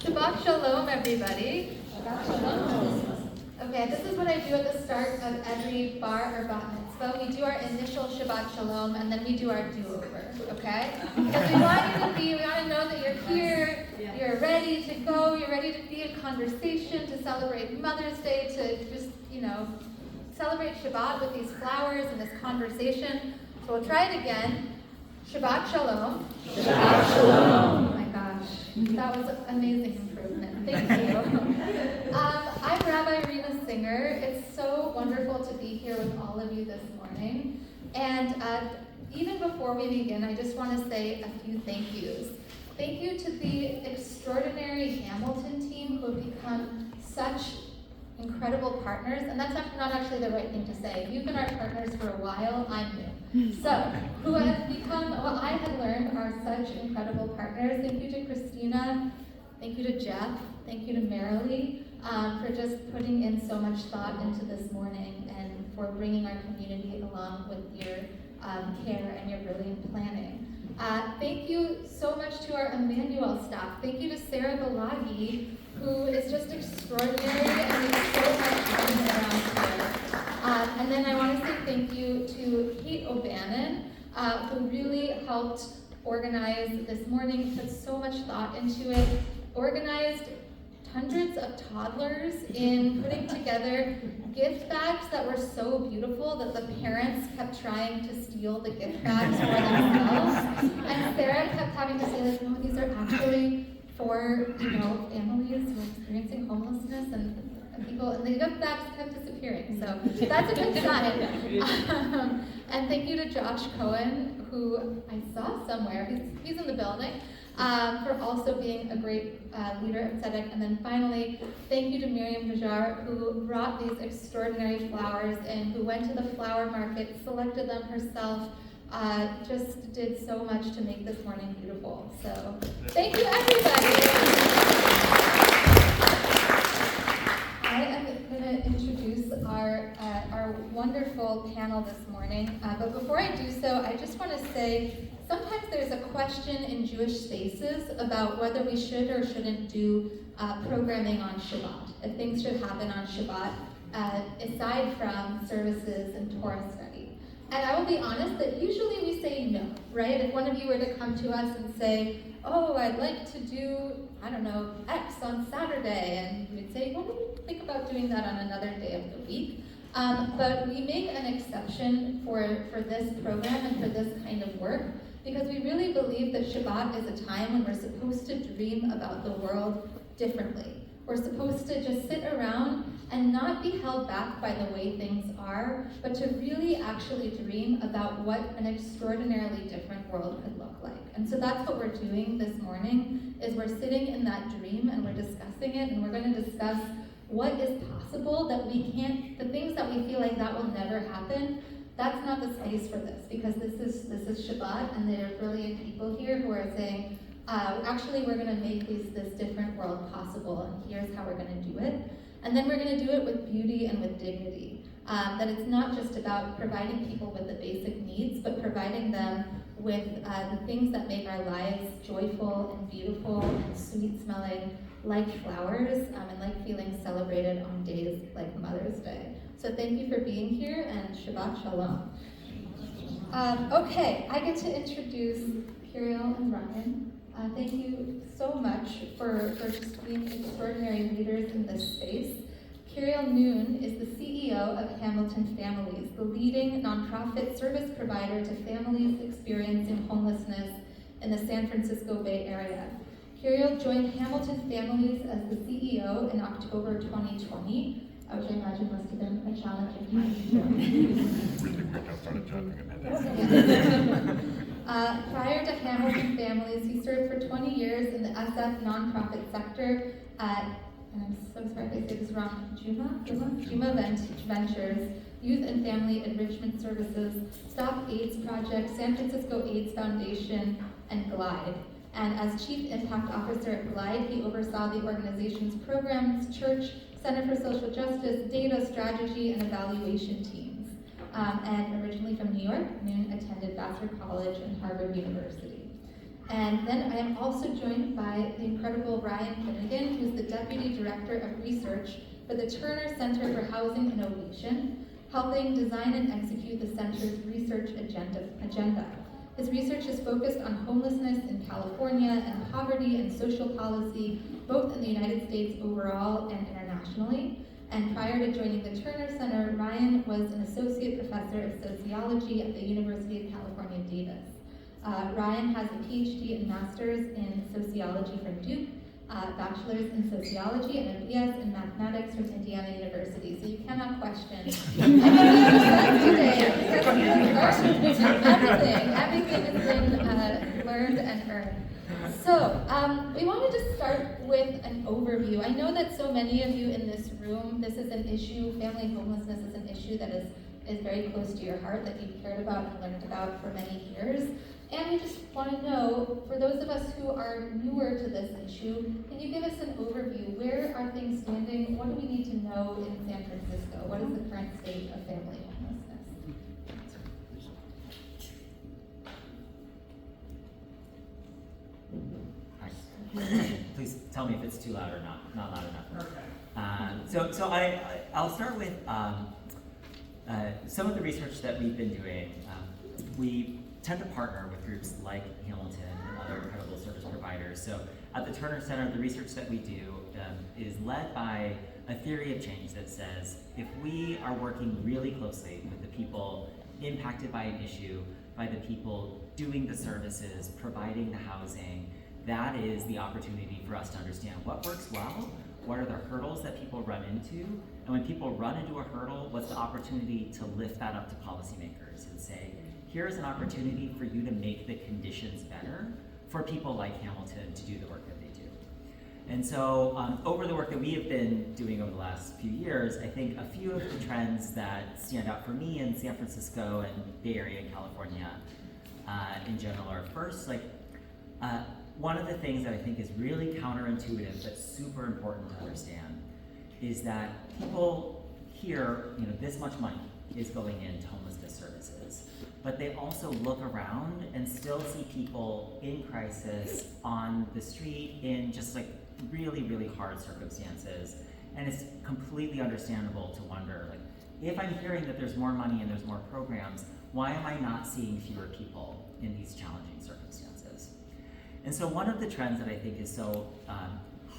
Shabbat Shalom, everybody. Shabbat Shalom. Okay, this is what I do at the start of every bar or bat mitzvah. We do our initial Shabbat Shalom, and then we do our do-over, okay? Because we want to know that you're here, you're ready to go, you're ready to be in conversation, to celebrate Mother's Day, to just, celebrate Shabbat with these flowers and this conversation. So we'll try it again. Shabbat Shalom. Shabbat Shalom. Oh my gosh, that was an amazing improvement. Thank you. I'm Rabbi Rena Singer. It's so wonderful to be here with all of you this morning. And even before we begin, I just want to say a few thank yous. Thank you to the extraordinary Hamilton team who have become such incredible partners. And that's not actually the right thing to say. You've been our partners for a while. I'm new. So, who have become, what I have learned are such incredible partners. Thank you to Christina. Thank you to Jeff. Thank you to Marilee for just putting in so much thought into this morning and for bringing our community along with your care and your brilliant planning. Thank you so much to our Emmanuel staff. Thank you to Sarah Balagi, who is just extraordinary and makes so much fun around here. And then I want to say thank you to Kate O'Bannon, who really helped organize this morning, put so much thought into it, organized hundreds of toddlers in putting together gift bags that were so beautiful that the parents kept trying to steal the gift bags for themselves. And Sarah kept having to say, like, no, these are actually for, families who are experiencing homelessness and people, and the gift bags kept disappearing. So that's a good sign. And thank you to Josh Cohen, who I saw somewhere. He's in the building. For also being a great leader at Tzedek. And then finally, thank you to Miriam Bajar, who brought these extraordinary flowers and who went to the flower market, selected them herself, just did so much to make this morning beautiful. So thank you, everybody. I am going to introduce our wonderful panel this morning. But before I do so, I just want to say, sometimes there's a question in Jewish spaces about whether we should or shouldn't do programming on Shabbat, if things should happen on Shabbat, aside from services and Torah study. And I will be honest that usually we say no, right? If one of you were to come to us and say, oh, I'd like to do, X on Saturday, and we'd say, why don't we think about doing that on another day of the week? But we make an exception for this program and for this kind of work, because we really believe that Shabbat is a time when we're supposed to dream about the world differently. We're supposed to just sit around and not be held back by the way things are, but to really actually dream about what an extraordinarily different world could look like. And so that's what we're doing this morning, is we're sitting in that dream and we're discussing it, and we're going to discuss what is possible that we can't, the things that we feel like that will never happen. That's not the space for this, because this is Shabbat, and there are brilliant people here who are saying, actually we're going to make this different world possible, and here's how we're going to do it. And then we're going to do it with beauty and with dignity. That it's not just about providing people with the basic needs, but providing them with the things that make our lives joyful and beautiful and sweet smelling, like flowers, and like feeling celebrated on days like Mother's Day. So thank you for being here, and Shabbat Shalom. Okay, I get to introduce Kirill and Ryan. Thank you so much for just being extraordinary leaders in this space. Kirill Noon is the CEO of Hamilton Families, the leading nonprofit service provider to families experiencing homelessness in the San Francisco Bay Area. Kirill joined Hamilton Families as the CEO in October 2020, which I imagine must have been a challenging time. Prior to Hamilton Families, he served for 20 years in the SF nonprofit sector at, and I'm so sorry if I say this wrong, Juma Ventures, Youth and Family Enrichment Services, Stop AIDS Project, San Francisco AIDS Foundation, and GLIDE. And as Chief Impact Officer at GLIDE, he oversaw the organization's programs, church, Center for Social Justice, data strategy, and evaluation teams. And originally from New York, Noon attended Vassar College and Harvard University. And then I am also joined by the incredible Ryan Finnegan, who's the Deputy Director of Research for the Turner Center for Housing Innovation, helping design and execute the center's research agenda. His research is focused on homelessness in California and poverty and social policy, both in the United States overall and internationally. And prior to joining the Turner Center, Ryan was an associate professor of sociology at the University of California, Davis. Ryan has a PhD and master's in sociology from Duke, bachelor's in sociology, and a BS in mathematics from Indiana University. So you cannot question everything has been learned and earned. So we wanted to start with an overview. I know that so many of you in this room, this is an issue, family homelessness is an issue that is very close to your heart, that you've cared about and learned about for many years. And we just want to know, for those of us who are newer to this issue, can you give us an overview? Where are things standing? What do we need to know in San Francisco? What is the current state of family homelessness? Please tell me if it's too loud or not loud enough. Okay. So I'll start with some of the research that we've been doing. We tend to partner with groups like Hamilton and other incredible service providers. So at the Turner Center, the research that we do is led by a theory of change that says if we are working really closely with the people impacted by an issue, by the people doing the services, providing the housing, that is the opportunity for us to understand what works well, what are the hurdles that people run into, and when people run into a hurdle, what's the opportunity to lift that up to policymakers and say, here's an opportunity for you to make the conditions better for people like Hamilton to do the work that they do. And so over the work that we have been doing over the last few years, I think a few of the trends that stand out for me in San Francisco and Bay Area and California in general are first, one of the things that I think is really counterintuitive but super important to understand is that people hear, this much money is going into homelessness services, but they also look around and still see people in crisis on the street in just really, really hard circumstances. And it's completely understandable to wonder, if I'm hearing that there's more money and there's more programs, why am I not seeing fewer people in these challenging circumstances? And so one of the trends that I think is so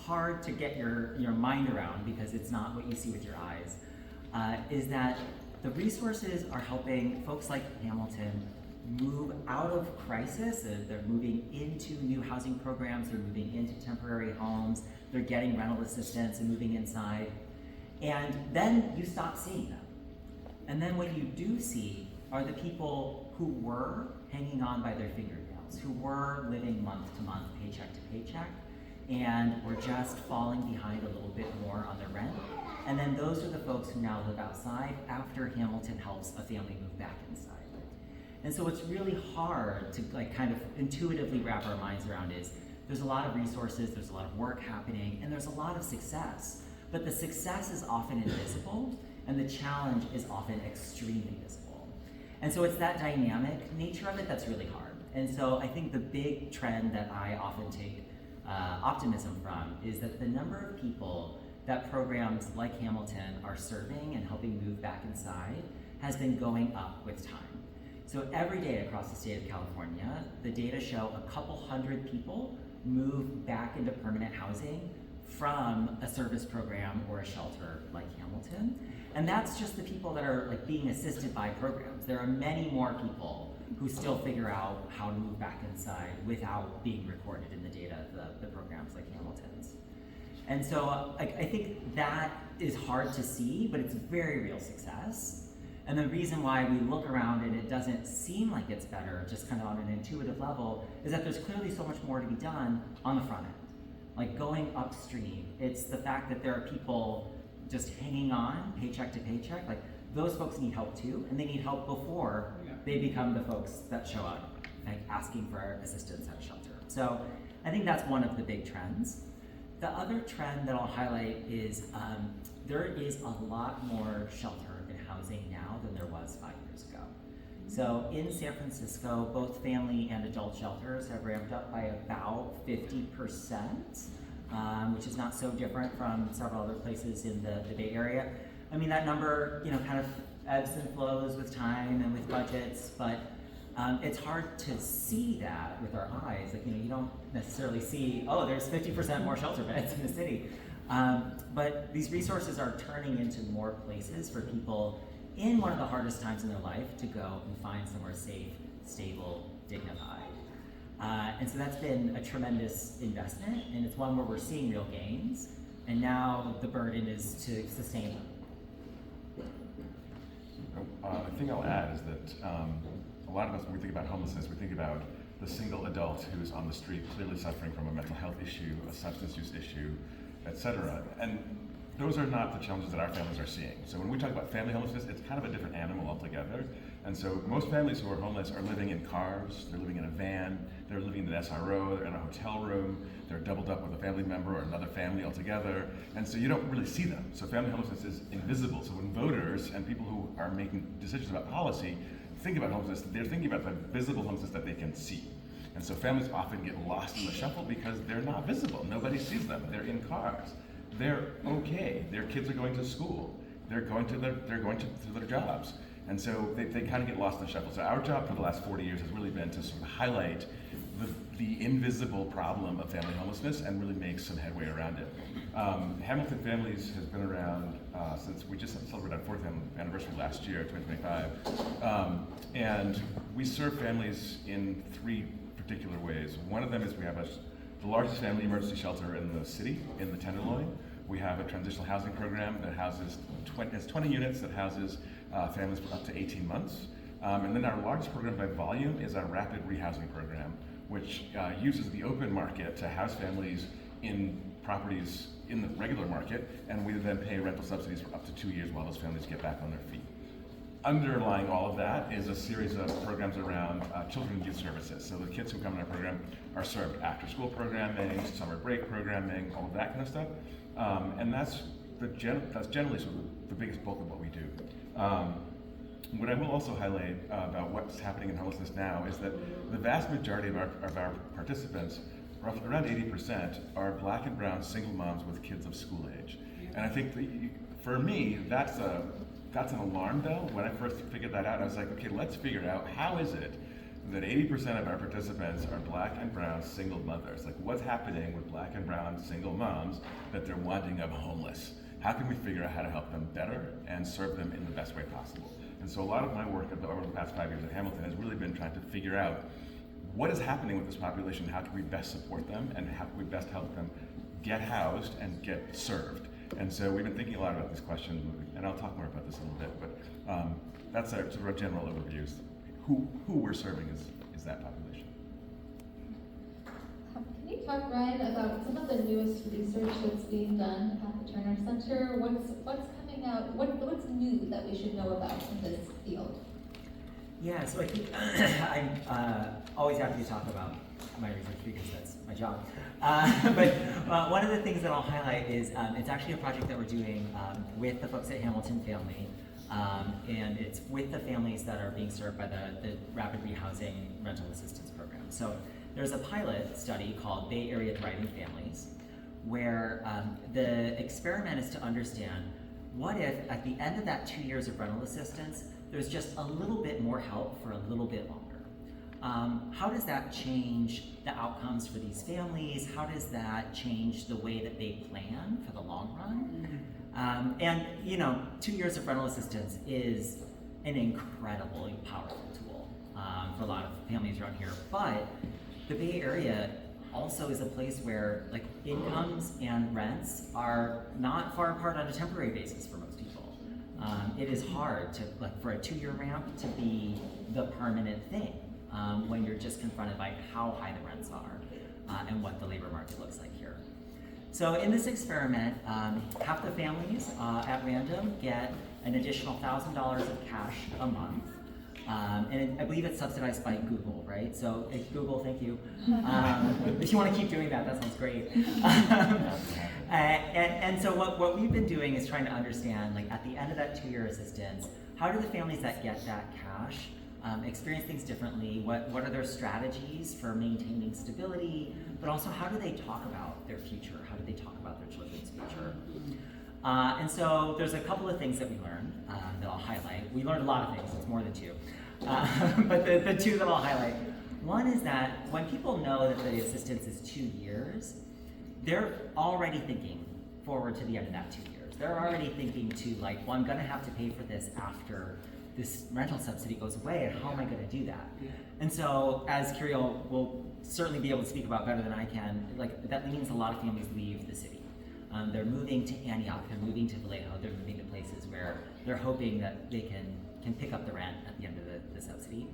hard to get your mind around because it's not what you see with your eyes is that the resources are helping folks like Hamilton move out of crisis. They're moving into new housing programs, they're moving into temporary homes, they're getting rental assistance and moving inside. And then you stop seeing them. And then what you do see are the people who were hanging on by their fingernails, who were living month to month, paycheck to paycheck, and were just falling behind a little bit more on their rent. And then those are the folks who now live outside after Hamilton helps a family move back inside. And so what's really hard to kind of intuitively wrap our minds around is there's a lot of resources, there's a lot of work happening, and there's a lot of success. But the success is often invisible, and the challenge is often extremely visible. And so it's that dynamic nature of it that's really hard. And so I think the big trend that I often take optimism from is that the number of people that programs like Hamilton are serving and helping move back inside has been going up with time. So every day across the state of California, the data show a couple hundred people move back into permanent housing from a service program or a shelter like Hamilton. And that's just the people that are being assisted by programs. There are many more people who still figure out how to move back inside without being recorded in the data of the programs like Hamilton's. And so I think that is hard to see, but it's very real success. And the reason why we look around and it doesn't seem like it's better, just kind of on an intuitive level, is that there's clearly so much more to be done on the front end. Going upstream, it's the fact that there are people just hanging on paycheck to paycheck. Those folks need help too, and they need help before they become the folks that show up asking for assistance at a shelter. So I think that's one of the big trends. The other trend that I'll highlight is there is a lot more shelter and housing now than there was 5 years ago. So in San Francisco, both family and adult shelters have ramped up by about 50%, which is not so different from several other places in the Bay Area. I mean, that number, kind of ebbs and flows with time and with budgets, but it's hard to see that with our eyes. Like, you don't necessarily see, oh, there's 50% more shelter beds in the city. But these resources are turning into more places for people in one of the hardest times in their life to go and find somewhere safe, stable, dignified. And so that's been a tremendous investment, and it's one where we're seeing real gains, and now the burden is to sustain them. The thing I'll add is that a lot of us, when we think about homelessness, we think about the single adult who's on the street clearly suffering from a mental health issue, a substance use issue, etc. And those are not the challenges that our families are seeing. So when we talk about family homelessness, it's kind of a different animal altogether. And so most families who are homeless are living in cars, they're living in a van, they're living in an SRO, they're in a hotel room, they're doubled up with a family member or another family altogether. And so you don't really see them. So family homelessness is invisible. So when voters and people who are making decisions about policy think about homelessness, they're thinking about the visible homelessness that they can see. And so families often get lost in the shuffle because they're not visible. Nobody sees them. They're in cars. They're okay. Their kids are going to school. They're going to their jobs. And so they kind of get lost in the shuffle. So our job for the last 40 years has really been to sort of highlight the invisible problem of family homelessness and really make some headway around it. Hamilton Families has been around since we just celebrated our 4th anniversary last year, 2025. And we serve families in 3 particular ways. One of them is we have the largest family emergency shelter in the city, in the Tenderloin. We have a transitional housing program that houses 20 units that houses families for up to 18 months. And then our largest program by volume is our rapid rehousing program, which uses the open market to house families in properties in the regular market, and we then pay rental subsidies for up to 2 years while those families get back on their feet. Underlying all of that is a series of programs around children and youth services. So the kids who come in our program are served after school programming, summer break programming, all of that kind of stuff. And that's generally sort of the biggest bulk of what we do. What I will also highlight about what's happening in homelessness now is that the vast majority of our participants, roughly around 80%, are Black and brown single moms with kids of school age. And I think for me, that's an alarm bell. When I first figured that out, I was like, okay, let's figure out how is it that 80% of our participants are Black and brown single mothers. Like, what's happening with Black and brown single moms that they're winding up homeless? How can we figure out how to help them better and serve them in the best way possible? And so a lot of my work over the past 5 years at Hamilton has really been trying to figure out what is happening with this population, how can we best support them, and how can we best help them get housed and get served. And so we've been thinking a lot about this question, and I'll talk more about this in a little bit, but that's our sort of general overview. Who we're serving is that population. Can you talk, Ryan, about some of the newest research that's being done at the Turner Center? What's coming out? What's new that we should know about in this field? Yeah, so I think I'm always happy to talk about my research because that's my job. But one of the things that I'll highlight is it's actually a project that we're doing with the folks at Hamilton Family, and it's with the families that are being served by the Rapid Rehousing Rental Assistance Program. So there's a pilot study called Bay Area Thriving Families, where the experiment is to understand what if at the end of that 2 years of rental assistance, there's just a little bit more help for a little bit longer. How does that change the outcomes for these families? How does that change the way that they plan for the long run? And 2 years of rental assistance is an incredibly powerful tool for a lot of families around here. But the Bay Area also is a place where incomes and rents are not far apart on a temporary basis for most people. It is hard to for a 2-year ramp to be the permanent thing when you're just confronted by how high the rents are and what the labor market looks like here. So in this experiment, half the families at random get an additional $1,000 of cash a month. And I believe it's subsidized by Google, right? So Google, thank you. If you want to keep doing that, that sounds great. And so what we've been doing is trying to understand, at the end of that 2-year assistance, how do the families that get that cash experience things differently, what are their strategies for maintaining stability, but also how do they talk about their future? How do they talk about their children's future? And so there's a couple of things that we learned that I'll highlight. We learned a lot of things, it's more than two. But the two that I'll highlight, one is that when people know that the assistance is 2 years, they're already thinking forward to the end of that 2 years. They're already thinking to like, well, I'm gonna have to pay for this after this rental subsidy goes away, and how am I gonna do that? And so, as Carrie will certainly be able to speak about better than I can, like that means a lot of families leave the city. They're moving to Antioch, they're moving to Vallejo, they're moving to places where they're hoping that they can pick up the rent at the end of the subsidy.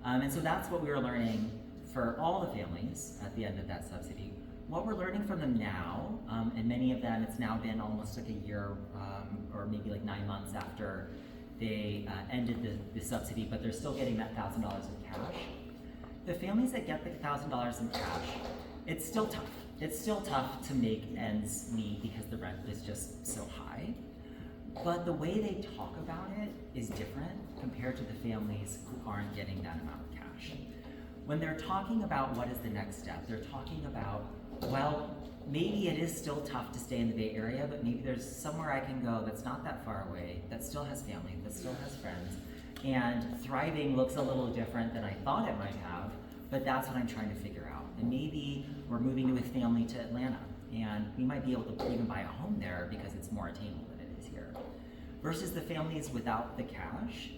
And so that's what we were learning for all the families at the end of that subsidy. What we're learning from them now, and many of them, it's now been almost like a year or maybe like 9 months after they ended the subsidy, but they're still getting that $1,000 in cash. The families that get the $1,000 in cash, it's still tough. It's still tough to make ends meet because the rent is just so high. But the way they talk about it is different compared to the families who aren't getting that amount of cash. When they're talking about what is the next step, they're talking about, well, maybe it is still tough to stay in the Bay Area, but maybe there's somewhere I can go that's not that far away, that still has family, that still has friends, and thriving looks a little different than I thought it might have, but that's what I'm trying to figure out. And maybe we're moving with family to Atlanta, and we might be able to even buy a home there because it's more attainable than it is here. Versus the families without the cash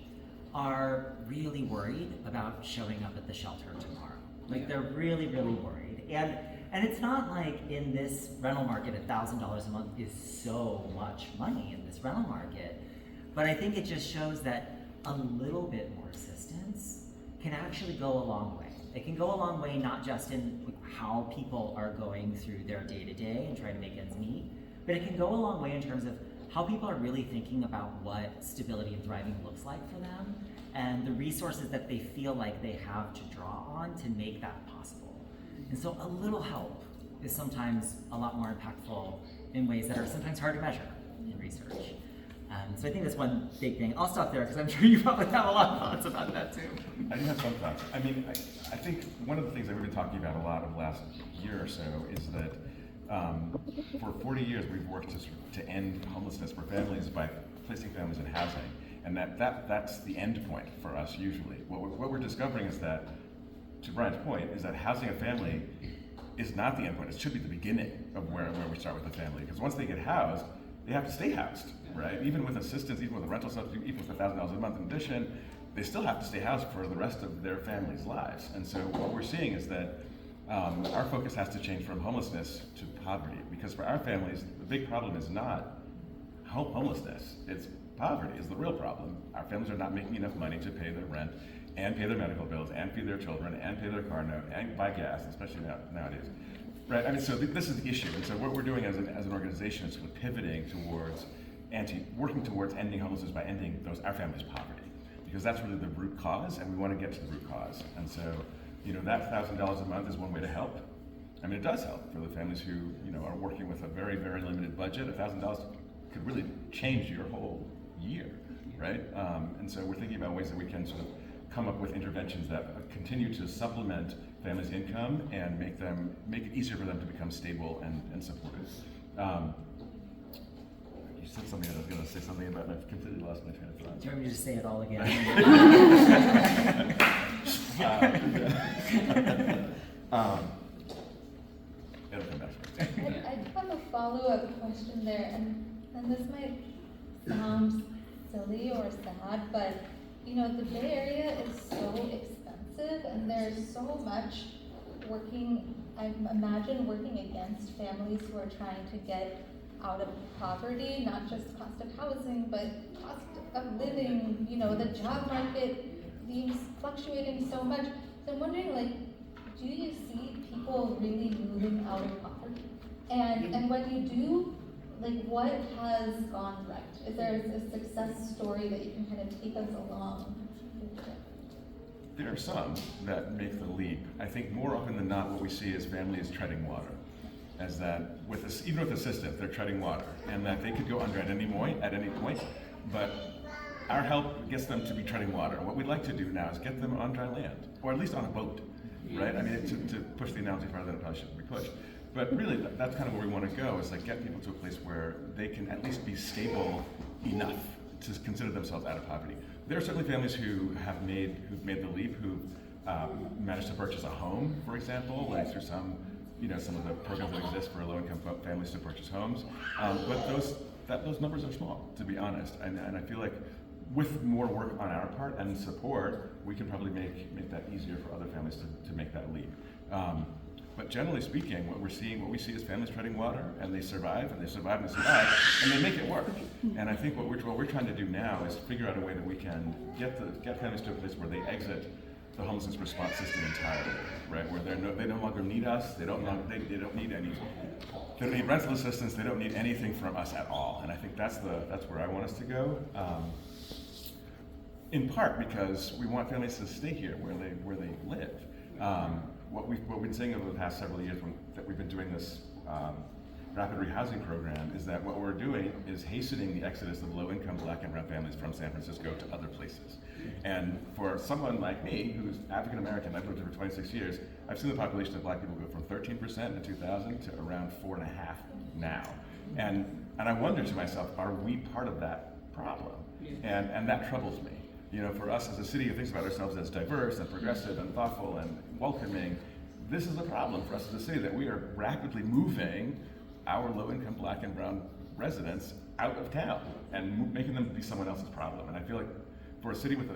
are really worried about showing up at the shelter tomorrow. Like they're really, really worried. And it's not like in this rental market, $1,000 a month is so much money in this rental market. But I think it just shows that a little bit more assistance can actually go a long way. It can go a long way not just in how people are going through their day-to-day and trying to make ends meet, but it can go a long way in terms of how people are really thinking about what stability and thriving looks like for them and the resources that they feel like they have to draw on to make that possible. And so a little help is sometimes a lot more impactful in ways that are sometimes hard to measure in research. So I think that's one big thing. I'll stop there because I'm sure you probably have a lot of thoughts about that too. I do have some thoughts. I mean, I think one of the things that we've been talking about a lot of the last year or so is that for 40 years we've worked to end homelessness for families by placing families in housing. And that's the end point for us usually. What we're discovering is that, to Brian's point, is that housing a family is not the end point. It should be the beginning of where we start with the family. Because once they get housed, they have to stay housed, right? Even with assistance, even with a rental subsidy, even with $1,000 a month in addition, they still have to stay housed for the rest of their family's lives. And so what we're seeing is that our focus has to change from homelessness to poverty. Because for our families, the big problem is not homelessness. It's poverty is the real problem. Our families are not making enough money to pay their rent and pay their medical bills and feed their children and pay their car note and buy gas, especially nowadays. Right, I mean, so this is the issue. And so what we're doing as an organization is sort of pivoting towards working towards ending homelessness by ending our family's poverty. Because that's really the root cause, and we want to get to the root cause. And so, that $1,000 a month is one way to help. I mean, it does help for the families who, are working with a very, very limited budget. $1,000 could really change your whole year, right? And so we're thinking about ways that we can sort of come up with interventions that continue to supplement families' income and make it easier for them to become stable and supported. You said something I was going to say something about, and I've completely lost my train of thought. Do you want me to just say it all again? It'll come back. I do have a follow-up question there, and this might sound silly or sad, but the Bay Area is so expensive, and there's so much I imagine working against families who are trying to get out of poverty, not just cost of housing, but cost of living, the job market being fluctuating so much. So I'm wondering, do you see people really moving out of poverty? And when you do, what has gone right? Is there a success story that you can kind of take us along? There are some that make the leap. I think more often than not, what we see is families treading water. As that, even with assistance, they're treading water, and that they could go under at any point. But our help gets them to be treading water. And what we'd like to do now is get them on dry land, or at least on a boat, right? I mean, to push the analogy farther than it probably shouldn't be pushed. But really, that's kind of where we want to go, is like get people to a place where they can at least be stable enough to consider themselves out of poverty. There are certainly families who've made the leap, who've managed to purchase a home, for example, like through some of the programs that exist for low-income families to purchase homes. But those numbers are small, to be honest. And I feel like with more work on our part and support, we can probably make that easier for other families to make that leap. But generally speaking, what we see is families treading water, and they survive, and they survive, and they survive, and they make it work. And I think what we're trying to do now is figure out a way that we can get families to a place where they exit the homelessness response system entirely, right? Where they no longer need us. They don't need rental assistance. They don't need anything from us at all. And I think that's where I want us to go. In part because we want families to stay here where they live. What we've been saying over the past several years that we've been doing this rapid rehousing program is that what we're doing is hastening the exodus of low-income Black and brown families from San Francisco to other places. And for someone like me, who's African American, I've lived here for 26 years, I've seen the population of Black people go from 13% in 2000 to around 4.5% now. And I wonder to myself, are we part of that problem? And that troubles me. You know, for us as a city who thinks about ourselves as diverse and progressive and thoughtful and welcoming, this is a problem for us as a city, that we are rapidly moving our low-income Black and brown residents out of town and making them be someone else's problem. And I feel like for a city with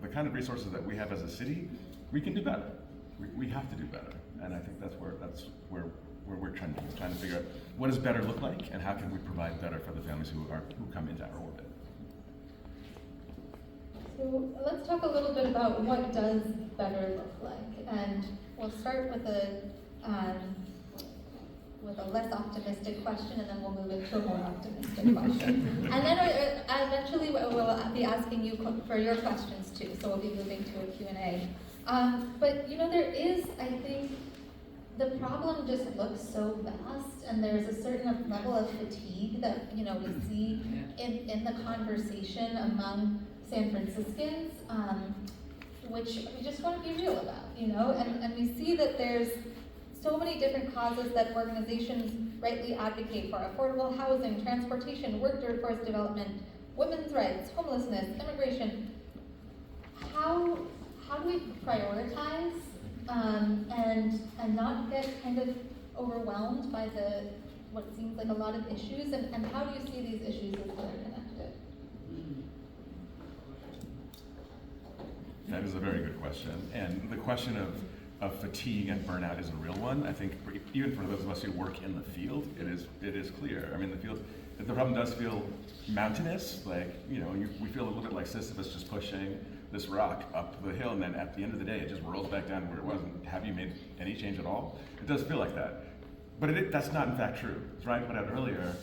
the kind of resources that we have as a city, we can do better. We have to do better. And I think that's where we're trying to figure out what does better look like, and how can we provide better for the families who come into our orbit. So let's talk a little bit about what does better look like, and we'll start with a less optimistic question, and then we'll move into a more optimistic question. And then eventually we'll be asking you for your questions too, so we'll be moving to a Q&A. But there is, I think, the problem just looks so vast, and there's a certain level of fatigue that we see in the conversation among San Franciscans, which we just want to be real about, and we see that there's so many different causes that organizations rightly advocate for: affordable housing, transportation, workforce development, women's rights, homelessness, immigration. How do we prioritize and not get kind of overwhelmed by what seems like a lot of issues, and how do you see these issues as interconnected? That is a very good question. And the question of fatigue and burnout is a real one. I think even for those of us who work in the field, it is clear. I mean, the problem does feel mountainous. Like, we feel a little bit like Sisyphus just pushing this rock up the hill, and then at the end of the day, it just rolls back down where it was. And have you made any change at all? It does feel like that. But that's not in fact true. As Ryan pointed out earlier,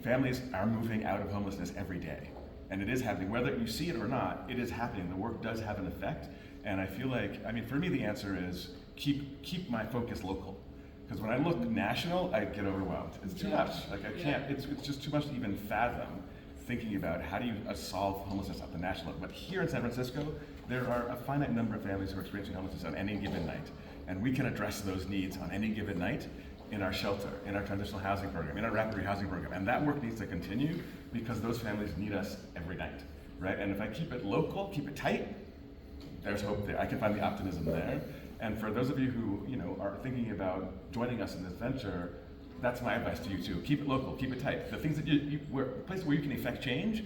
families are moving out of homelessness every day. And it is happening. Whether you see it or not, it is happening. The work does have an effect. And I feel like, for me, the answer is keep my focus local. Because when I look national, I get overwhelmed. It's too much. Like, I can't, it's just too much to even fathom thinking about how do you solve homelessness at the national level. But here in San Francisco, there are a finite number of families who are experiencing homelessness on any given night. And we can address those needs on any given night in our shelter, in our transitional housing program, in our rapid rehousing program. And that work needs to continue because those families need us every night, right? And if I keep it local, keep it tight, there's hope there. I can find the optimism there. And for those of you who are thinking about joining us in this venture, that's my advice to you too. Keep it local, keep it tight. The things that places where you can effect change,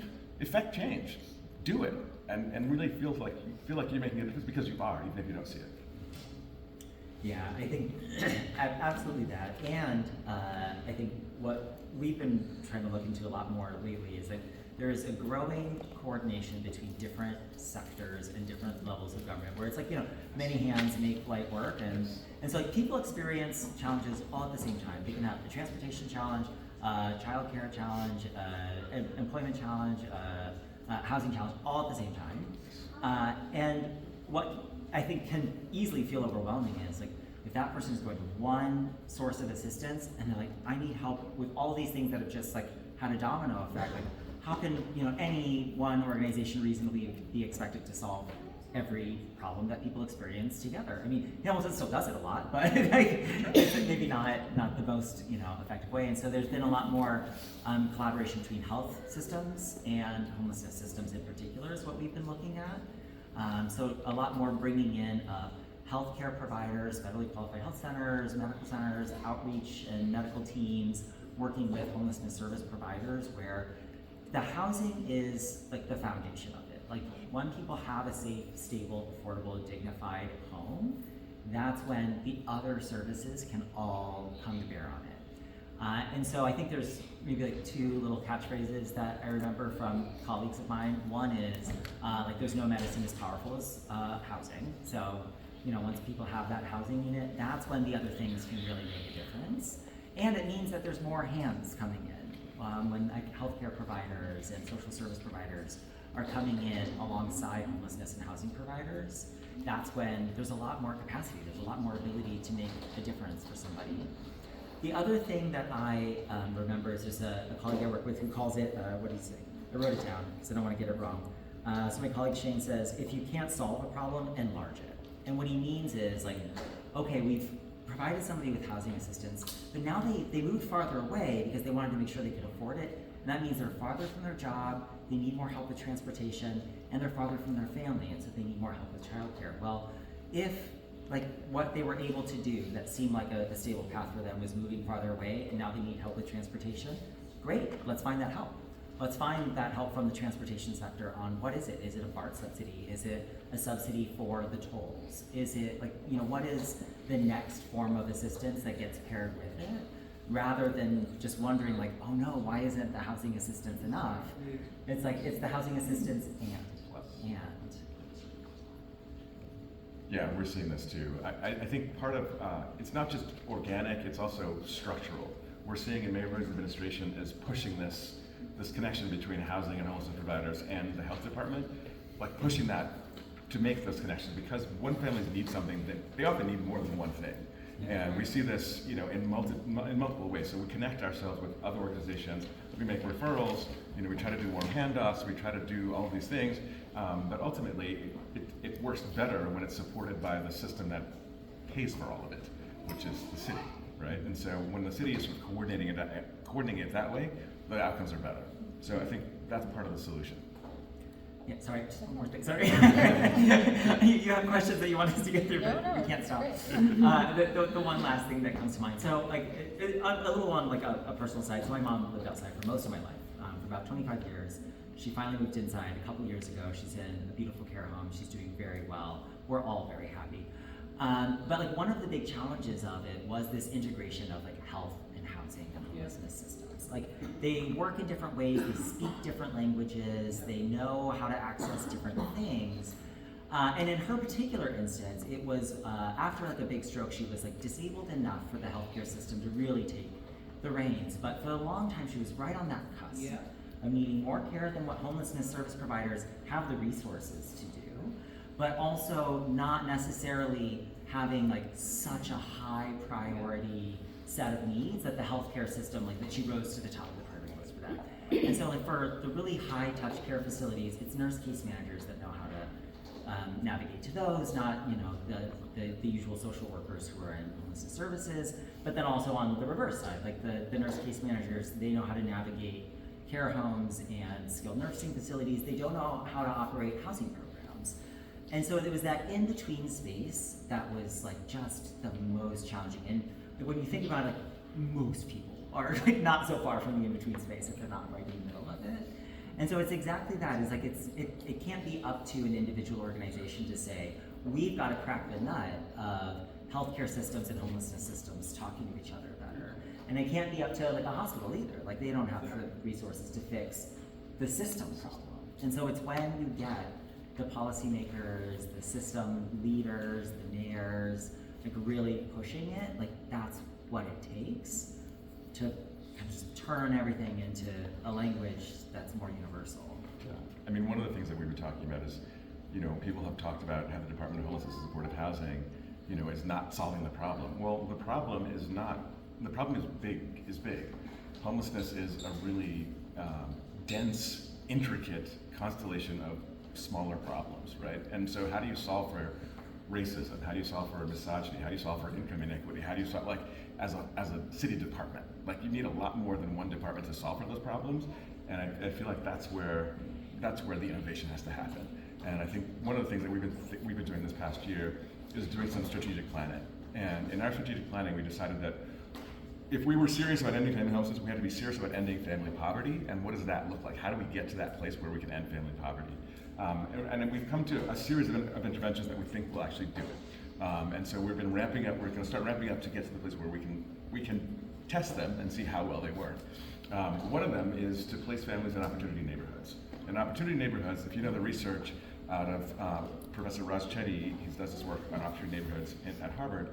do it. And really feel like you're making a difference, because you are, even if you don't see it. Yeah, I think absolutely that. And I think what we've been trying to look into a lot more lately is that there is a growing coordination between different sectors and different levels of government, where it's like, many hands make light work. And so like people experience challenges all at the same time. They can have a transportation challenge, childcare challenge, employment challenge, housing challenge, all at the same time. And what I think can easily feel overwhelming is like, if that person is going to one source of assistance and they're like, I need help with all these things that have just like had a domino effect, like, how can any one organization reasonably be expected to solve every problem that people experience together? I mean, Hamilton still does it a lot, but like, it's maybe not the most effective way. And so there's been a lot more collaboration between health systems and homelessness systems in particular is what we've been looking at. So a lot more bringing in healthcare providers, federally qualified health centers, medical centers, outreach and medical teams, working with homelessness service providers, where the housing is like the foundation of it. Like when people have a safe, stable, affordable, dignified home, that's when the other services can all come to bear on it. And so I think there's maybe like two little catchphrases that I remember from colleagues of mine. One is like there's no medicine as powerful as housing. So once people have that housing unit, that's when the other things can really make a difference. And it means that there's more hands coming in. When like healthcare providers and social service providers are coming in alongside homelessness and housing providers, that's when there's a lot more capacity, there's a lot more ability to make a difference for somebody. The other thing that I remember is there's a colleague I work with who calls it, what do you say? I wrote it down because I don't want to get it wrong. So my colleague Shane says, if you can't solve a problem, enlarge it. And what he means is like, okay, we've provided somebody with housing assistance, but now they moved farther away because they wanted to make sure they could afford it. And that means they're farther from their job, they need more help with transportation, and they're farther from their family, and so they need more help with childcare. Well, if like what they were able to do that seemed like a stable path for them was moving farther away, and now they need help with transportation, great, let's find that help. Let's find that help from the transportation sector on what is it? Is it a BART subsidy? Is it a subsidy for the tolls? Is it like, what is the next form of assistance that gets paired with it? Rather than just wondering like, oh no, why isn't the housing assistance enough? It's like, it's the housing assistance and. Yeah, we're seeing this too. I think part of, it's not just organic, it's also structural. We're seeing in Mayor Rhodes' administration is pushing this connection between housing and homelessness providers and the health department, like pushing that to make those connections, because when families need something, they often need more than one thing. And we see this, in multiple ways. So we connect ourselves with other organizations, we make referrals, we try to do warm handoffs, we try to do all of these things, but ultimately it works better when it's supported by the system that pays for all of it, which is the city, right? And so when the city is sort of coordinating it that way, the outcomes are better. So I think that's part of the solution. Yeah, sorry, just one more thing, sorry. You have questions that you want us to get through, but we can't stop. The one last thing that comes to mind. So like, a little on like a personal side. So my mom lived outside for most of my life, for about 25 years. She finally moved inside a couple years ago. She's in a beautiful care home. She's doing very well. We're all very happy. But like one of the big challenges of it was this integration of like health and housing and homelessness systems. Like they work in different ways, they speak different languages, they know how to access different things. And in her particular instance, it was after like a big stroke, she was like disabled enough for the healthcare system to really take the reins. But for a long time, she was right on that cusp of needing more care than what homelessness service providers have the resources to do, but also not necessarily having like such a high priority set of needs that the healthcare system, like that she rose to the top of the priority list for that. And so like for the really high touch care facilities, it's nurse case managers that know how to navigate to those, not the usual social workers who are in homelessness services, but then also on the reverse side, like the nurse case managers, they know how to navigate care homes and skilled nursing facilities. They don't know how to operate housing programs. And so it was that in-between space that was like just the most challenging. And when you think about it, most people are like not so far from the in-between space if they're not right in the middle of it. And so it's exactly that. It's like it can't be up to an individual organization to say, we've got to crack the nut of healthcare systems and homelessness systems talking to each other better. And it can't be up to like a hospital either. Like they don't have the resources to fix the system problem. And so it's when you get the policymakers, the system leaders, the mayors, like really pushing it, like that's what it takes to kind of just turn everything into a language that's more universal. Yeah. I mean, one of the things that we were talking about is, people have talked about how the Department of Homelessness and Supportive Housing, is not solving the problem. Well, the problem is big. Homelessness is a really dense, intricate constellation of smaller problems, right? And so how do you solve for racism? How do you solve for misogyny? How do you solve for income inequity? How do you solve, like, as a city department? Like, you need a lot more than one department to solve for those problems, and I feel like that's where the innovation has to happen. And I think one of the things that we've been doing this past year is doing some strategic planning. And in our strategic planning, we decided that if we were serious about ending family homelessness, we had to be serious about ending family poverty. And what does that look like? How do we get to that place where we can end family poverty? And we've come to a series of interventions that we think will actually do it. And so we've been ramping up. We're going to start ramping up to get to the place where we can test them and see how well they work. One of them is to place families in opportunity neighborhoods. And opportunity neighborhoods, if you know the research out of Professor Raj Chetty, he does this work on opportunity neighborhoods at Harvard,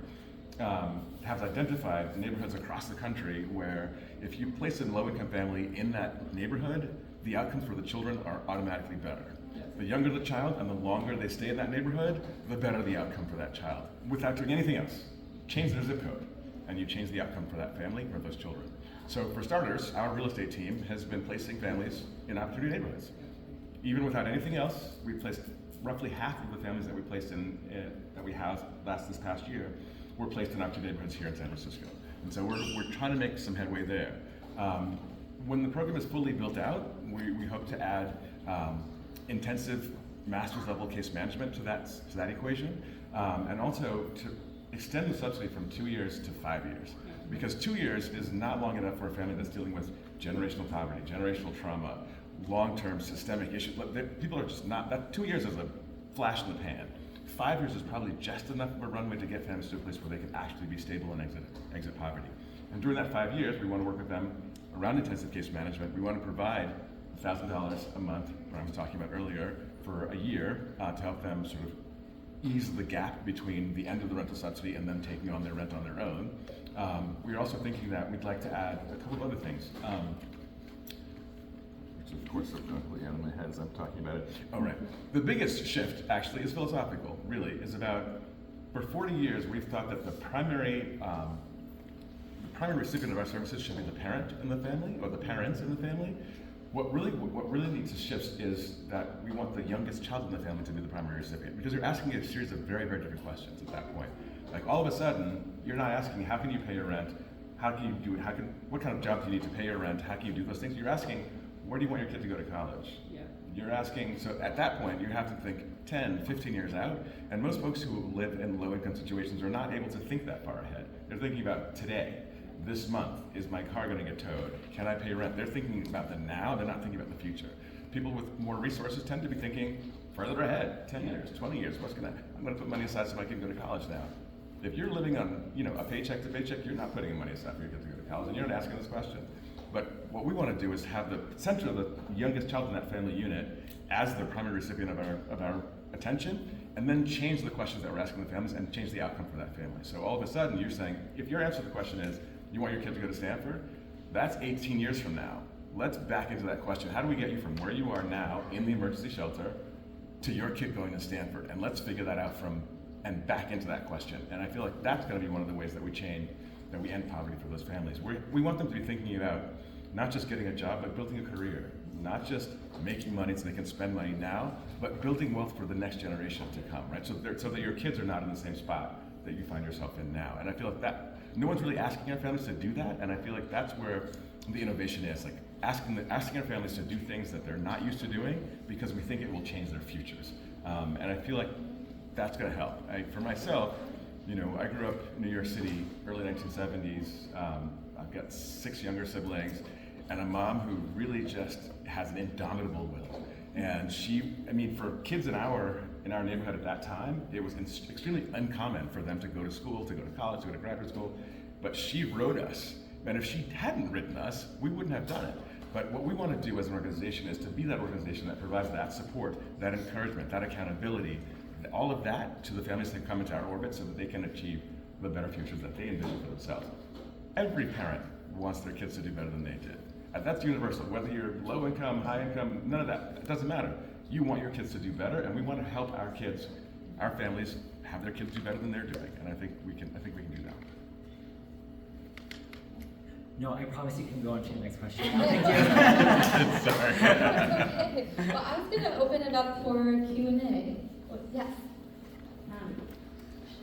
have identified neighborhoods across the country where if you place a low-income family in that neighborhood, the outcomes for the children are automatically better. The younger the child and the longer they stay in that neighborhood, the better the outcome for that child, without doing anything else. Change their zip code, and you change the outcome for that family or those children. So for starters, our real estate team has been placing families in opportunity neighborhoods. Even without anything else, we placed roughly half of the families that we placed that we housed this past year were placed in opportunity neighborhoods here in San Francisco. And so we're trying to make some headway there. When the program is fully built out, we hope to add intensive master's level case management to that equation, and also to extend the subsidy from 2 years to 5 years. Because 2 years is not long enough for a family that's dealing with generational poverty, generational trauma, long-term systemic issues. People are just not, that 2 years is a flash in the pan. 5 years is probably just enough of a runway to get families to a place where they can actually be stable and exit poverty. And during that 5 years, we want to work with them around intensive case management. We want to provide $1,000 a month, what I was talking about earlier, for a year to help them sort of ease the gap between the end of the rental subsidy and them taking on their rent on their own. We're also thinking that we'd like to add a couple of other things. Which of course are going out of my head as I'm talking about it. Oh, right. The biggest shift actually is philosophical, really, is about, for 40 years, we've thought that the primary recipient of our services should be the parent in the family, or the parents in the family. What really needs to shift is that we want the youngest child in the family to be the primary recipient, because you're asking a series of very, very different questions at that point. Like, all of a sudden, you're not asking, how can you pay your rent? How can you do it? What kind of job do you need to pay your rent? How can you do those things? You're asking, where do you want your kid to go to college? Yeah. You're asking, so at that point, you have to think 10, 15 years out, and most folks who live in low-income situations are not able to think that far ahead. They're thinking about today. This month, is my car going to get towed? Can I pay rent? They're thinking about the now, they're not thinking about the future. People with more resources tend to be thinking further ahead, 10 years, 20 years, I'm going to put money aside so my kid can go to college now. If you're living on, a paycheck to paycheck, you're not putting money aside for your kid to go to college, and you're not asking this question. But what we want to do is have the center of the youngest child in that family unit as the primary recipient of our attention, and then change the questions that we're asking the families and change the outcome for that family. So all of a sudden, you're saying, if your answer to the question is, you want your kid to go to Stanford? That's 18 years from now. Let's back into that question. How do we get you from where you are now in the emergency shelter to your kid going to Stanford? And let's figure that out and back into that question. And I feel like that's going to be one of the ways that we end poverty for those families. We want them to be thinking about not just getting a job, but building a career. Not just making money so they can spend money now, but building wealth for the next generation to come, right? So that your kids are not in the same spot that you find yourself in now. And I feel like that, no one's really asking our families to do that, and I feel like that's where the innovation is, like asking our families to do things that they're not used to doing because we think it will change their futures. And I feel like that's gonna help. For myself, I grew up in New York City, early 1970s. I've got 6 younger siblings, and a mom who really just has an indomitable will. And for kids in our neighborhood at that time, it was extremely uncommon for them to go to school, to go to college, to go to graduate school. But she rode us. And if she hadn't ridden us, we wouldn't have done it. But what we want to do as an organization is to be that organization that provides that support, that encouragement, that accountability, all of that to the families that come into our orbit so that they can achieve the better futures that they envision for themselves. Every parent wants their kids to do better than they did. And that's universal. Whether you're low income, high income, none of that, it doesn't matter. You want your kids to do better, and we want to help our kids, our families, have their kids do better than they're doing. And I think we can do that. No, I promise you can go on to the next question. No, thank you. Sorry. Okay. Well, I was going to open it up for Q&A. Yes.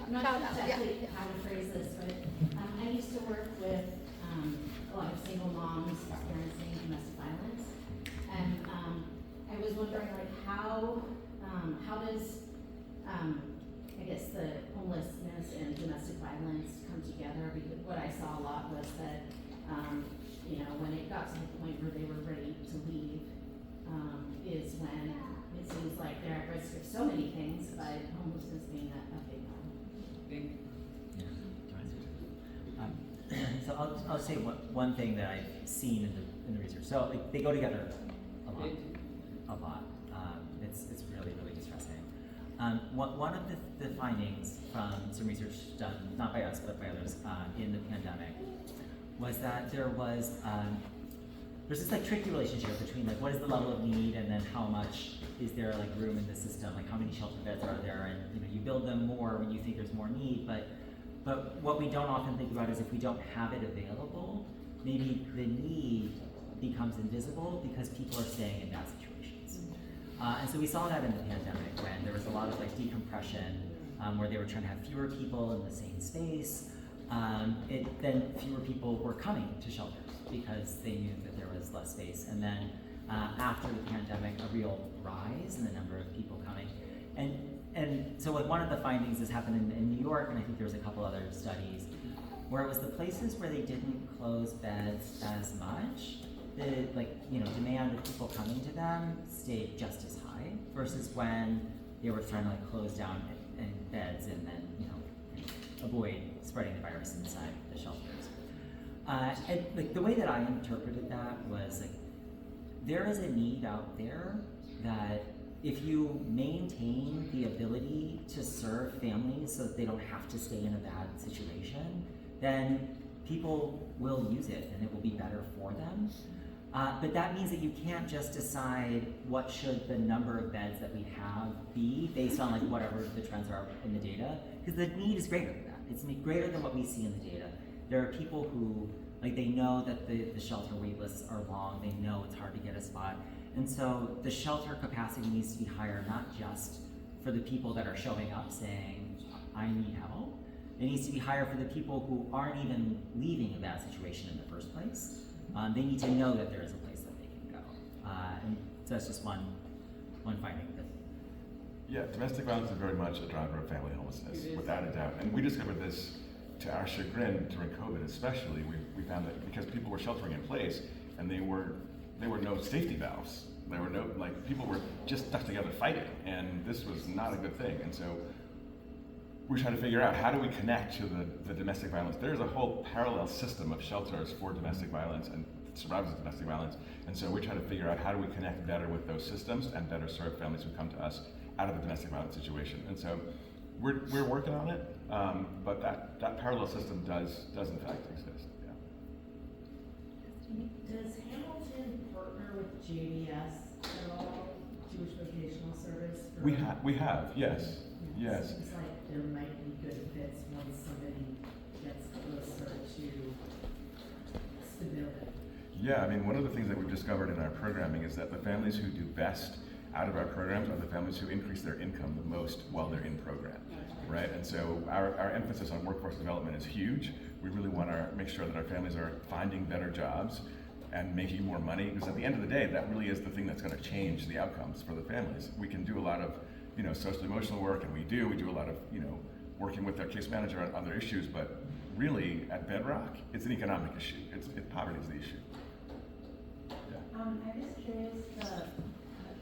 I'm not Shout sure out, exactly yeah. how to phrase this, but I used to work with a lot of single moms experiencing domestic violence, and I was wondering, like, how does I guess the homelessness and domestic violence come together? Because what I saw a lot was that when it got to the point where they were ready to leave, is when it seems like they're at risk of so many things, but homelessness being a big one. So I'll say one thing that I've seen in the research. So like, they go together a lot. It's really distressing. One of the findings from some research done, not by us but by others, in the pandemic, was that there's this like tricky relationship between like what is the level of need and then how much is there like room in the system, like how many shelter beds are there, and you build them more when you think there's more need, but what we don't often think about is if we don't have it available, maybe the need becomes invisible because people are staying in bad situations. And so we saw that in the pandemic when there was a lot of like decompression, where they were trying to have fewer people in the same space. Then fewer people were coming to shelters because they knew that there was less space. And then after the pandemic, a real rise in the number of people coming. And so like one of the findings has happened in New York, and I think there was a couple other studies, where it was the places where they didn't close beds as much, the demand of people coming to them stayed just as high versus when they were trying to like close down in beds and then avoid spreading the virus inside the shelters. And like the way that I interpreted that was like there is a need out there that if you maintain the ability to serve families so that they don't have to stay in a bad situation, then people will use it and it will be better for them. But that means that you can't just decide what should the number of beds that we have be based on like whatever the trends are in the data, because the need is greater than that. It's greater than what we see in the data. There are people who they know that the shelter wait lists are long, they know it's hard to get a spot. And so the shelter capacity needs to be higher, not just for the people that are showing up saying, I need help. It needs to be higher for the people who aren't even leaving a bad situation in the first place. They need to know that there is a place that they can go. And so that's just one finding. Yeah, domestic violence is very much a driver of family homelessness, without a doubt. And we discovered this to our chagrin during COVID especially. We found that because people were sheltering in place and there were no safety valves. There were no, people were just stuck together fighting, and this was not a good thing. And so we tried to figure out how do we connect to the domestic violence. There's a whole parallel system of shelters for domestic violence and survivors of domestic violence. And so we try to figure out how do we connect better with those systems and better serve families who come to us out of a domestic violence situation. And so we're working on it, but that parallel system does in fact exist. Yeah. Does Hamilton partner with JVS at all, Jewish Vocational Service? We have, yes. Yes. Seems like there might be good fits once somebody gets closer to stability. Yeah, I mean, one of the things that we've discovered in our programming is that the families who do best out of our programs are the families who increase their income the most while they're in program, right? And so our emphasis on workforce development is huge. We really want to make sure that our families are finding better jobs and making more money, because at the end of the day, that really is the thing that's going to change the outcomes for the families. We can do a lot of social emotional work, and we do a lot of working with their case manager on other issues, but really at bedrock, it's an economic issue. Poverty is the issue. Yeah. I'm just curious, the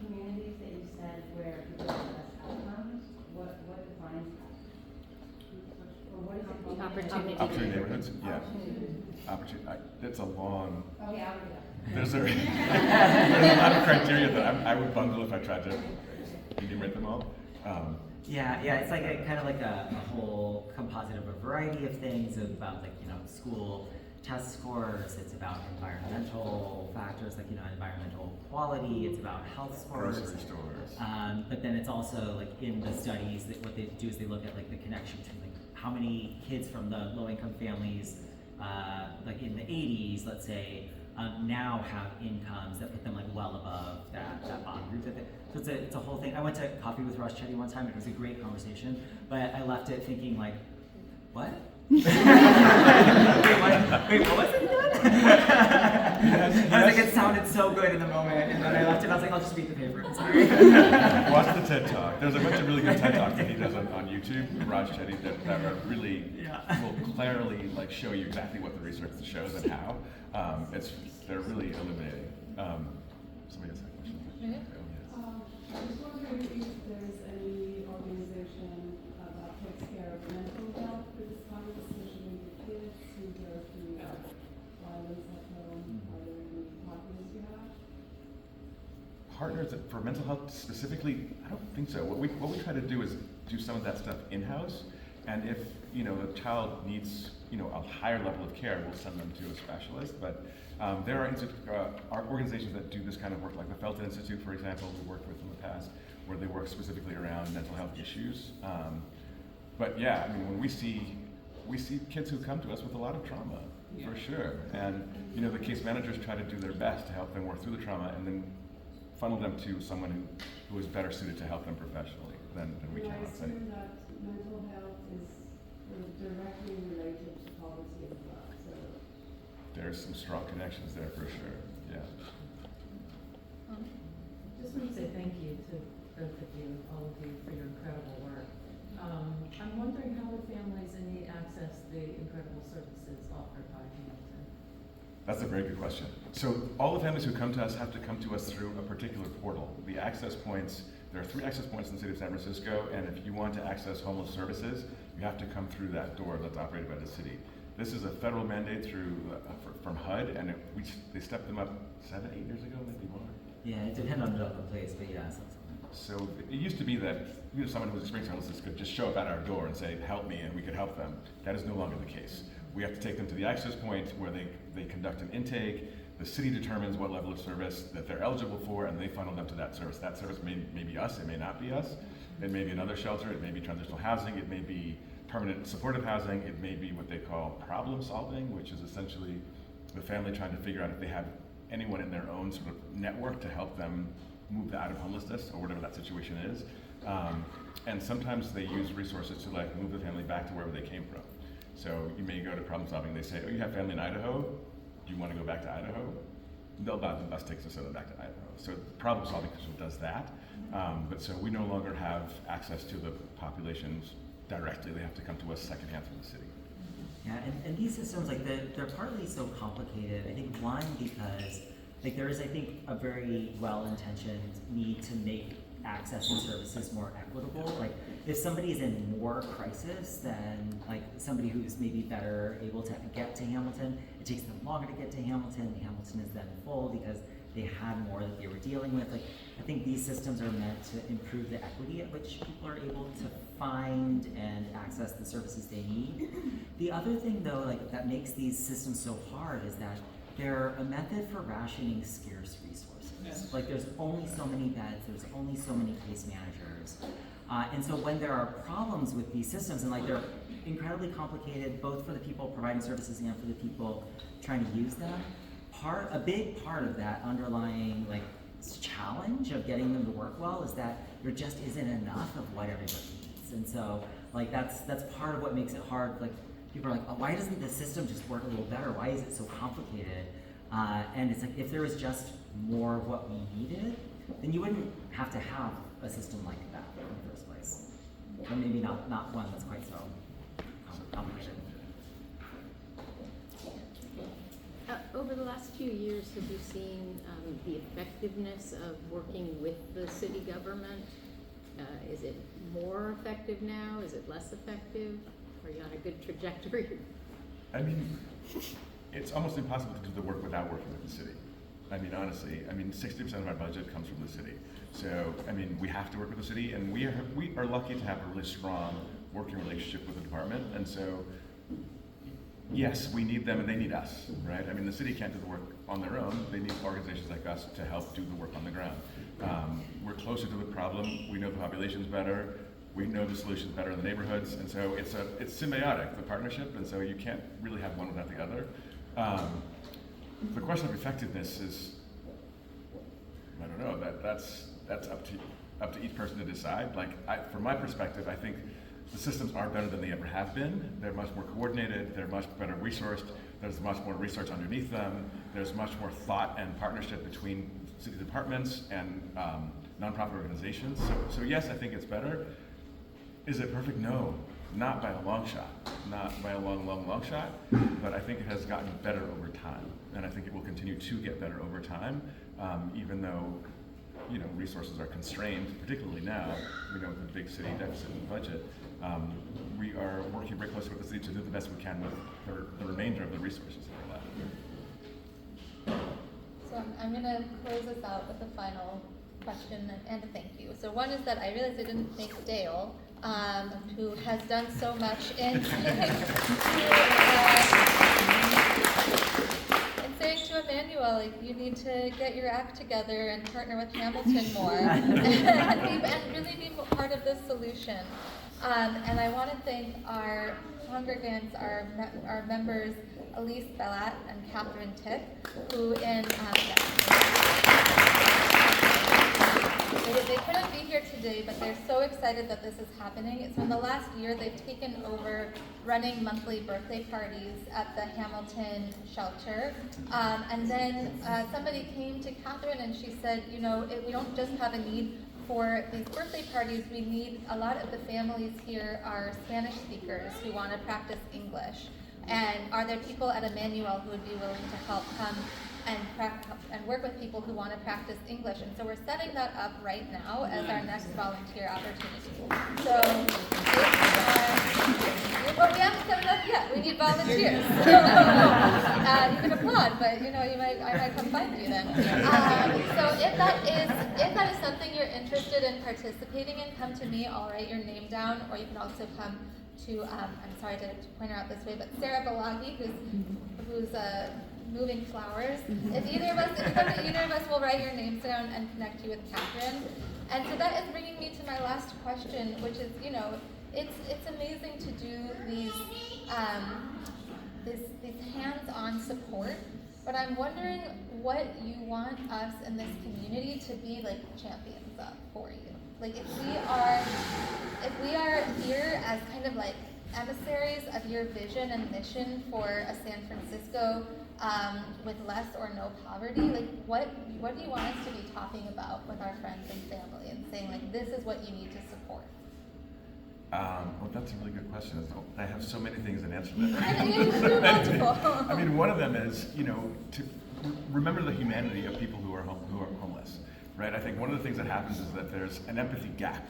communities that you said where people have the best outcomes, what defines that? Or what is it? Opportunity. Opportunity neighborhoods, yeah. Opportunity. It's a long. Oh yeah, I'll do that. There's a lot of criteria that I would bundle if I tried to enumerate them all. Yeah, it's like a whole composite of a variety of things about school test scores. It's about environmental factors like environmental quality. It's about health scores. Grocery stores. But then it's also in the studies that what they do is they look at the connection between how many kids from the low income families like in the 80s, let's say, now have incomes that put them like well above that bottom group. So it's a whole thing. I went to coffee with Ross Chetty one time. It was a great conversation, but I left it thinking like, what? Wait, what was it again? I was like, it sounded so good in the moment, and then I left it. I was like, I'll just read the paper. Sorry. Watch the TED Talk. There's a bunch of really good TED Talks that he does on YouTube, Raj Chetty, that are really will clearly like show you exactly what the research shows and how. They're really illuminating. Somebody has a question. Yeah. I was wondering if there's any organization that takes care of mental health for this kind, especially the kids who go through violence at home. Are there any partners you have? Partners for mental health specifically, I don't think so. What we try to do is do some of that stuff in-house, and if the child needs a higher level of care, we'll send them to a specialist. But there are organizations that do this kind of work, like the Felton Institute, for example, we worked with in the past, where they work specifically around mental health issues. But yeah, I mean, when we see kids who come to us with a lot of trauma, for sure, and the case managers try to do their best to help them work through the trauma, and then funnel them to someone who is better suited to help them professionally than we can. I assume that mental health is directly related to poverty as well. So There's some strong connections there for sure. Yeah. Just want to say thank you to both of you, all of you, for your incredible work. I'm wondering how the families in need access the incredible services offered by Hamilton. That's a very good question. So all the families who come to us have to come to us through a particular portal. The access points, there are 3 access points in the city of San Francisco, and if you want to access homeless services, you have to come through that door that's operated by the city. This is a federal mandate from HUD, and they stepped them up 7, 8 years ago, maybe more. Yeah, it depends on the place, but yeah. So it used to be that someone who was experiencing homelessness could just show up at our door and say, help me, and we could help them. That is no longer the case. We have to take them to the access point where they conduct an intake. The city determines what level of service that they're eligible for, and they funnel them to that service. That service may be us, it may not be us. It may be another shelter, it may be transitional housing, it may be permanent supportive housing, it may be what they call problem solving, which is essentially the family trying to figure out if they have anyone in their own sort of network to help them move out of homelessness or whatever that situation is. And sometimes they use resources to like move the family back to wherever they came from. So you may go to problem solving, they say, oh, you have family in Idaho? Do you want to go back to Idaho? They'll buy the bus tickets to send them back to Idaho. So problem solving does that. But so we no longer have access to the populations directly. They have to come to us secondhand from the city. Yeah, and these systems, like they're partly so complicated. I think one, because like there is, I think, a very well-intentioned need to make access and services more equitable. Like if somebody is in more crisis than like somebody who's maybe better able to get to Hamilton, it takes them longer to get to Hamilton. Hamilton is then full because they had more that they were dealing with. Like I think these systems are meant to improve the equity at which people are able to find and access the services they need. The other thing though, like that makes these systems so hard is that they're a method for rationing scarce resources. Yes. Like there's only so many beds, there's only so many case managers. And so when there are problems with these systems, and like they're incredibly complicated both for the people providing services and for the people trying to use them, a big part of that underlying like challenge of getting them to work well is that there just isn't enough of what everybody needs. And so like that's part of what makes it hard. Like people are like, oh, why doesn't the system just work a little better? Why is it so complicated? And it's like if there was just more of what we needed, then you wouldn't have to have a system like that in the first place. Or maybe not one that's quite so complicated. Over the last few years, have you seen the effectiveness of working with the city government? Is it more effective now? Is it less effective? Are you on a good trajectory? I mean, it's almost impossible to do the work without working with the city. I mean, honestly, 60% of our budget comes from the city. So, I mean, we have to work with the city, and we are lucky to have a really strong working relationship with the department. And so, yes, we need them and they need us, right? I mean, the city can't do the work on their own. They need organizations like us to help do the work on the ground. We're closer to the problem. We know the populations better. We know the solutions better in the neighborhoods, and so it's symbiotic, the partnership, and so you can't really have one without the other. The question of effectiveness is, I don't know, that's up to each person to decide. Like, from my perspective, I think the systems are better than they ever have been. They're much more coordinated, they're much better resourced, there's much more research underneath them, there's much more thought and partnership between city departments and nonprofit organizations. So yes, I think it's better. Is it perfect? No, not by a long shot. Not by a long shot, but I think it has gotten better over time. And I think it will continue to get better over time, even though, you know, resources are constrained, particularly now, you know, with the big city deficit in the budget. We are working very closely with the city to do the best we can with the remainder of the resources that are left. So I'm going to close us out with a final question and a thank you. So one is that I realized I didn't thank Dale, who has done so much in saying to Emmanuel, like, you need to get your act together and partner with Hamilton more and really be part of this solution. And I want to thank our congregants, our members, Elise Bellat and Catherine Tick, who they couldn't be here today, but they're so excited that this is happening. It's in the last year they've taken over running monthly birthday parties at the Hamilton shelter. And then somebody came to Catherine and she said, you know, we don't just have a need for these birthday parties, we need, a lot of the families here are Spanish speakers who want to practice English. And are there people at Emmanuel who would be willing to help come and work with people who want to practice English? And so we're setting that up right now as our next volunteer opportunity. So well, we haven't set it up yet. We need volunteers. You can applaud, but you know, I might come find you then. So if that is something you're interested in participating in, come to me. I'll write your name down, or you can also come to, I'm sorry to point her out this way, but Sarah Balagi, who's moving flowers. If you come to either of us, we'll write your names down and connect you with Catherine. And so that is bringing me to my last question, which is, you know, it's amazing to do these hands-on support, but I'm wondering what you want us in this community to be like champions of for you. Like if we are here as kind of like emissaries of your vision and mission for a San Francisco with less or no poverty, like what do you want us to be talking about with our friends and family and saying like this is what you need to support? Well, that's a really good question. I have so many things in answer to that. I mean, one of them is, you know, to remember the humanity of people who are homeless, right? I think one of the things that happens is that there's an empathy gap.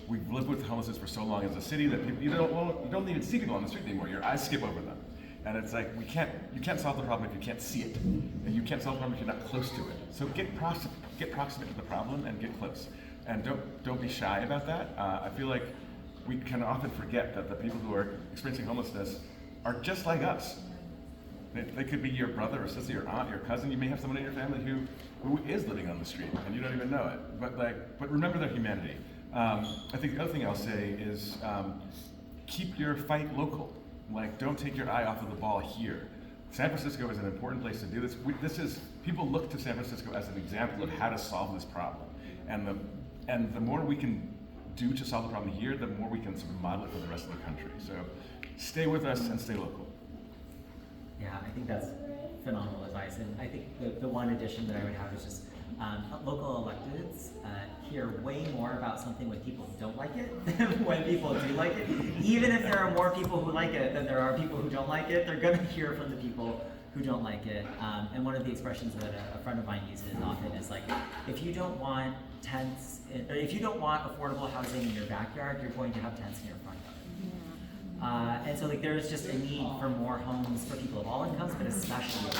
We've lived with homelessness for so long as a city that people, you don't even see people on the street anymore. Your eyes skip over them. And it's like, you can't solve the problem if you can't see it. And you can't solve the problem if you're not close to it. So get proximate to the problem and get close. And don't be shy about that. I feel like we can often forget that the people who are experiencing homelessness are just like us. They could be your brother or sister, your aunt, your cousin. You may have someone in your family who is living on the street and you don't even know it. But remember their humanity. I think the other thing I'll say is keep your fight local. Like, don't take your eye off of the ball here. San Francisco is an important place to do this. People look to San Francisco as an example of how to solve this problem. And the more we can do to solve the problem here, the more we can sort of model it for the rest of the country. So stay with us and stay local. Yeah, I think that's phenomenal advice. And I think the one addition that I would have is just local electeds hear way more about something when people don't like it than when people do like it. Even if there are more people who like it than there are people who don't like it, they're going to hear from the people who don't like it. And one of the expressions that a friend of mine uses often is like, if you don't want tents, or if you don't want affordable housing in your backyard, you're going to have tents in your front yard. And so like there's just a need for more homes for people of all incomes, but especially